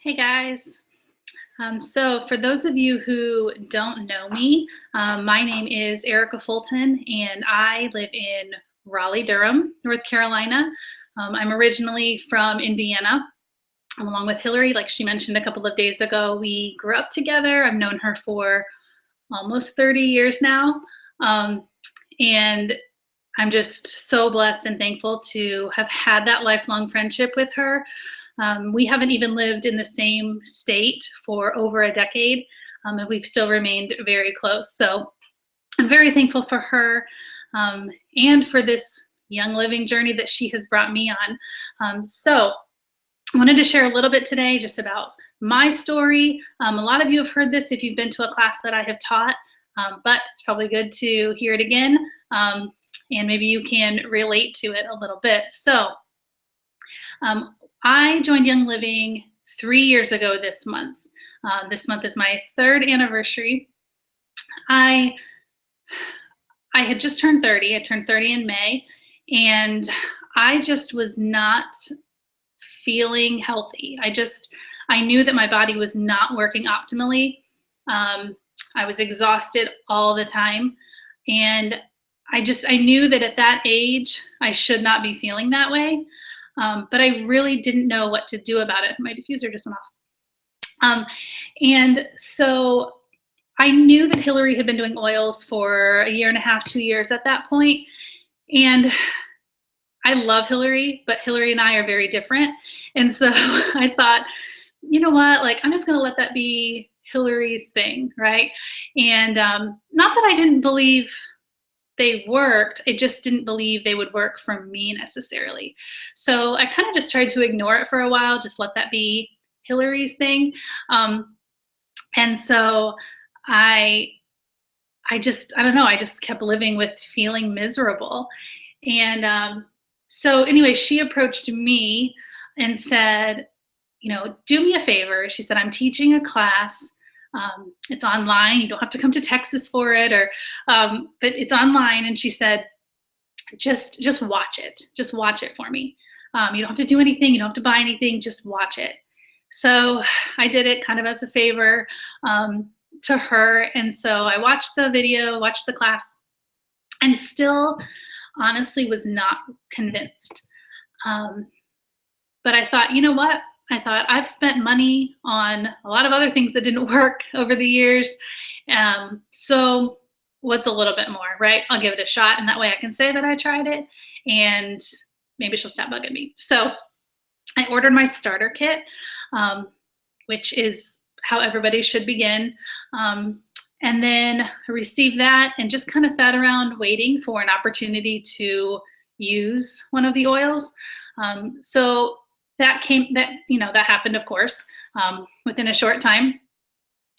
Hey guys. So, for those of you who don't know me, my name is Erica Fulton, and I live in Raleigh, Durham, North Carolina. I'm originally from Indiana, along with Hillary. Like she mentioned a couple of days ago, we grew up together. I've known her for almost 30 years now. Um, and I'm just so blessed and thankful to have had that lifelong friendship with her. We haven't even lived in the same state for over a decade, and we've still remained very close. So I'm very thankful for her and for this young living journey that she has brought me on. So I wanted to share a little bit today just about my story. A lot of you have heard this if you've been to a class that I have taught, but it's probably good to hear it again. And maybe you can relate to it a little bit. So, I joined Young Living 3 years ago this month. This month is my third anniversary. I I had just turned 30. I turned 30 in May, and I just was not feeling healthy. I knew that my body was not working optimally. Um, I was exhausted all the time, and I knew that at that age I should not be feeling that way. But I really didn't know what to do about it. My diffuser just went off. And so I knew that Hillary had been doing oils for a year and a half, 2 years at that point. And I love Hillary, but Hillary and I are very different. And so I thought, you know what, like, I'm just going to let that be Hillary's thing, right? And not that I didn't believe they worked, I just didn't believe they would work for me necessarily. So I kind of just tried to ignore it for a while, just let that be Hillary's thing. Um, and so I I don't know, I just kept living with feeling miserable. And so anyway, she approached me and said, do me a favor. She said, I'm teaching a class. It's online. You don't have to come to Texas for it, but it's online. And she said, just watch it. Just watch it for me. You don't have to do anything. You don't have to buy anything. Just watch it. So I did it kind of as a favor to her. And so I watched the video, watched the class, and still honestly was not convinced. Um, but I thought, you know what? I thought I've spent money on a lot of other things that didn't work over the years. So what's a little bit more, right? I'll give it a shot. And that way I can say that I tried it and maybe she'll stop bugging me. So I ordered my starter kit, um, which is how everybody should begin. And then I received that and just kind of sat around waiting for an opportunity to use one of the oils. So that happened, of course, within a short time.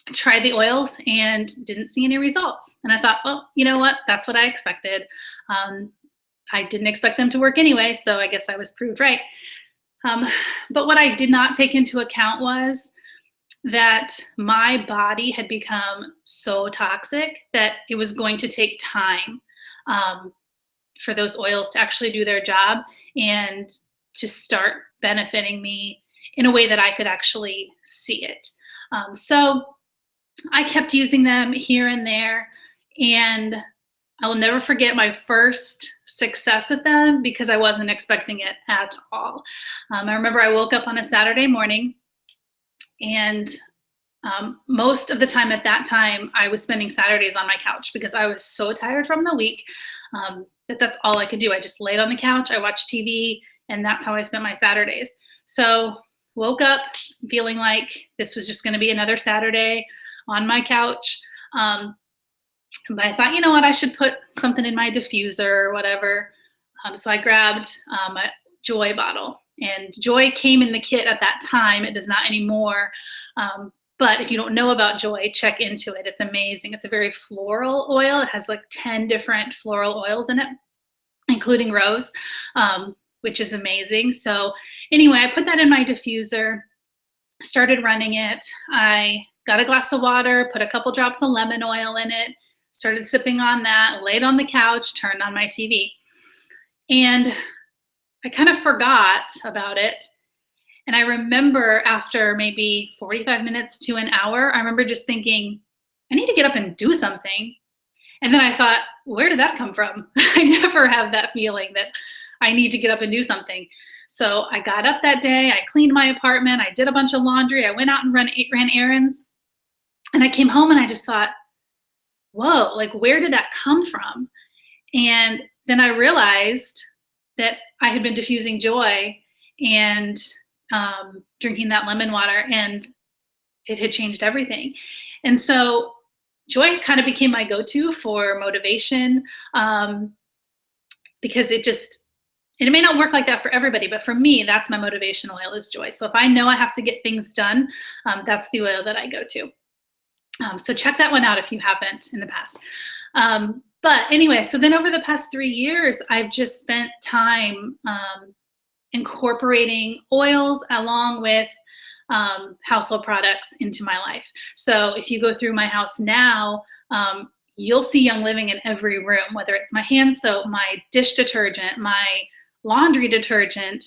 I tried the oils and didn't see any results. And I thought, well, you know what? That's what I expected. I didn't expect them to work anyway, so I guess I was proved right. But what I did not take into account was that my body had become so toxic that it was going to take time for those oils to actually do their job and to start benefiting me in a way that I could actually see it. So I kept using them here and there, and I will never forget my first success with them because I wasn't expecting it at all. I remember I woke up on a Saturday morning, and most of the time at that time, I was spending Saturdays on my couch because I was so tired from the week that's all I could do. I just laid on the couch, I watched TV, and that's how I spent my Saturdays. So woke up feeling like this was just going to be another Saturday on my couch. But I thought, you know what, I should put something in my diffuser or whatever. So I grabbed a Joy bottle, and Joy came in the kit at that time. It does not anymore. But if you don't know about Joy, check into it. It's amazing. It's a very floral oil. It has like 10 different floral oils in it, including rose, which is amazing. So anyway, I put that in my diffuser, started running it. I got a glass of water, put a couple drops of lemon oil in it, started sipping on that, laid on the couch, turned on my TV. And I kind of forgot about it. And I remember after maybe 45 minutes to an hour, I remember just thinking, I need to get up and do something. And then I thought, where did that come from? I never have that feeling that I need to get up and do something. So I got up that day, I cleaned my apartment, I did a bunch of laundry, I went out and ran errands. And I came home and I just thought, whoa, like where did that come from? And then I realized that I had been diffusing joy and drinking that lemon water, and it had changed everything. And so joy kind of became my go-to for motivation, because it may not work like that for everybody, but for me, that's my motivation oil is joy. So if I know I have to get things done, that's the oil that I go to. So check that one out if you haven't in the past. But anyway, so then over the past 3 years, I've just spent time incorporating oils along with household products into my life. So if you go through my house now, you'll see Young Living in every room, whether it's my hand soap, my dish detergent, my laundry detergent.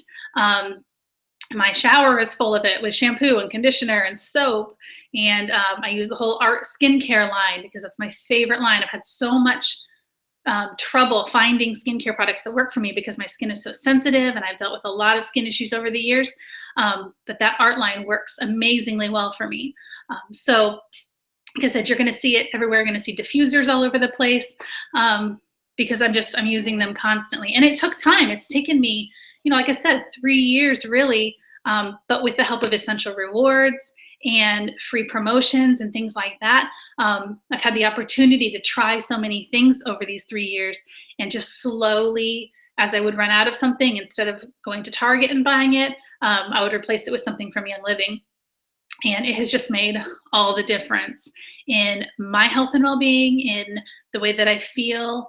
My shower is full of it with shampoo and conditioner and soap. And I use the whole Art skincare line because that's my favorite line. I've had so much trouble finding skincare products that work for me because my skin is so sensitive and I've dealt with a lot of skin issues over the years. But that Art line works amazingly well for me. So like I said, you're going to see it everywhere. You're going to see diffusers all over the place because I'm using them constantly. And it took time. It's taken me, like I said, 3 years really, but with the help of Essential Rewards and free promotions and things like that. I've had the opportunity to try so many things over these 3 years, and just slowly, as I would run out of something, instead of going to Target and buying it, I would replace it with something from Young Living. And it has just made all the difference in my health and well-being, in the way that I feel,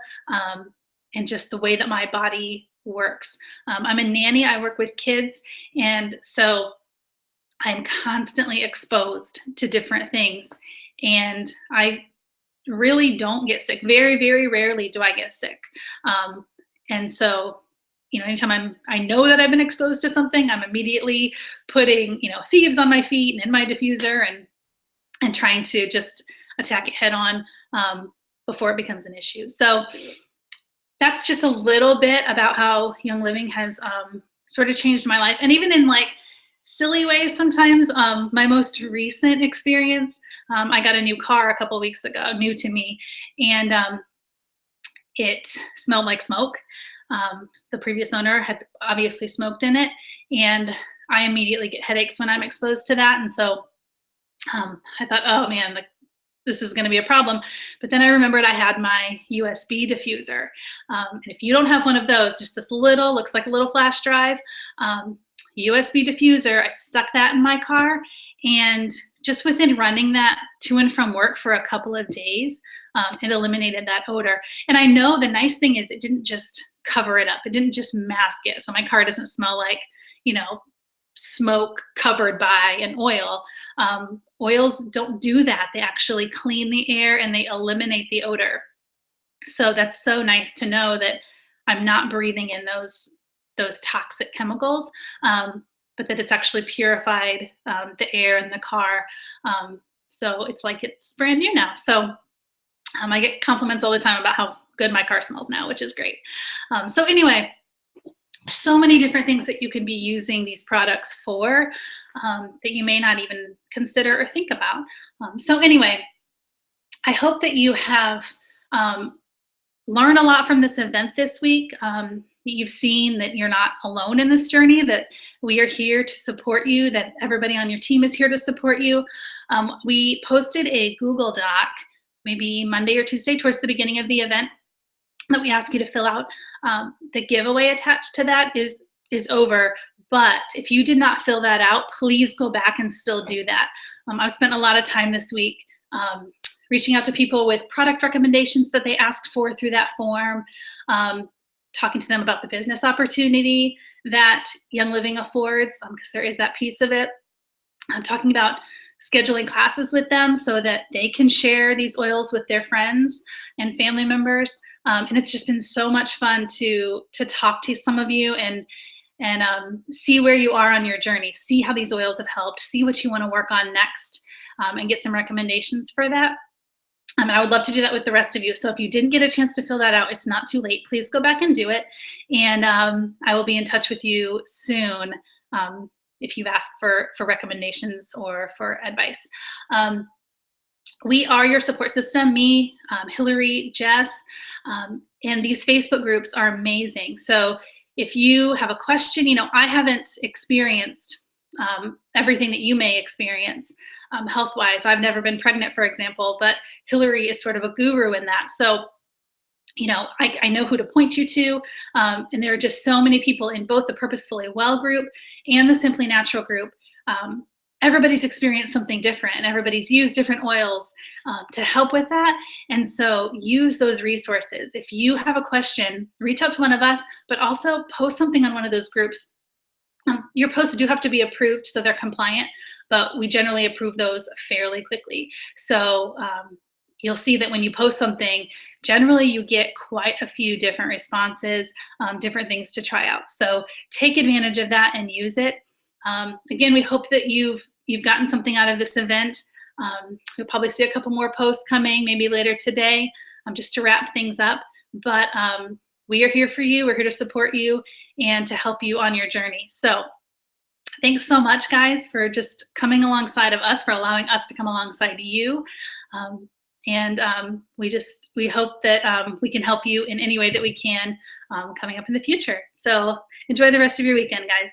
and just the way that my body works. I'm a nanny. I work with kids. And so I'm constantly exposed to different things. And I really don't get sick. Very, very rarely do I get sick. And so anytime I know that I've been exposed to something, I'm immediately putting, thieves on my feet and in my diffuser and trying to just attack it head on before it becomes an issue. So that's just a little bit about how Young Living has sort of changed my life. And even in like silly ways sometimes, my most recent experience, I got a new car a couple weeks ago, new to me, and it smelled like smoke. The previous owner had obviously smoked in it, and I immediately get headaches when I'm exposed to that. And so I thought, oh man, this is going to be a problem. But then I remembered I had my USB diffuser. And if you don't have one of those, just this little, looks like a little flash drive, USB diffuser, I stuck that in my car. And just within running that to and from work for a couple of days, it eliminated that odor. And I know the nice thing is it didn't just cover it up. It didn't just mask it. So my car doesn't smell like, smoke covered by an oil. Oils don't do that. They actually clean the air and they eliminate the odor. So that's so nice to know that I'm not breathing in those toxic chemicals, but that it's actually purified the air in the car. So it's like it's brand new now. So I get compliments all the time about how good my car smells now, which is great. So anyway, so many different things that you could be using these products for that you may not even consider or think about. So anyway, I hope that you have learned a lot from this event this week. You've seen that you're not alone in this journey, that we are here to support you, that everybody on your team is here to support you. We posted a Google Doc maybe Monday or Tuesday towards the beginning of the event that we ask you to fill out. The giveaway attached to that is over, but if you did not fill that out, please go back and still do that. I've spent a lot of time this week reaching out to people with product recommendations that they asked for through that form, talking to them about the business opportunity that Young Living affords, because there is that piece of it. I'm talking about scheduling classes with them so that they can share these oils with their friends and family members. And it's just been so much fun to talk to some of you and and see where you are on your journey. See how these oils have helped. See what you want to work on next, and get some recommendations for that. And I would love to do that with the rest of you. So if you didn't get a chance to fill that out, it's not too late. Please go back and do it. And I will be in touch with you soon if you've asked for recommendations or for advice. We are your support system, me, Hillary, Jess, and these Facebook groups are amazing. So if you have a question, I haven't experienced everything that you may experience health-wise. I've never been pregnant, for example, but Hillary is sort of a guru in that. So, I know who to point you to. And there are just so many people in both the Purposefully Well group and the Simply Natural group. Everybody's experienced something different, and everybody's used different oils to help with that. And so use those resources. If you have a question, reach out to one of us, but also post something on one of those groups. Your posts do have to be approved so they're compliant, but we generally approve those fairly quickly. So you'll see that when you post something, generally you get quite a few different responses, different things to try out. So take advantage of that and use it. Again, we hope that you've gotten something out of this event. You'll probably see a couple more posts coming maybe later today, just to wrap things up. But we are here for you. We're here to support you and to help you on your journey. So thanks so much, guys, for just coming alongside of us, for allowing us to come alongside you. We hope that we can help you in any way that we can coming up in the future. So enjoy the rest of your weekend, guys.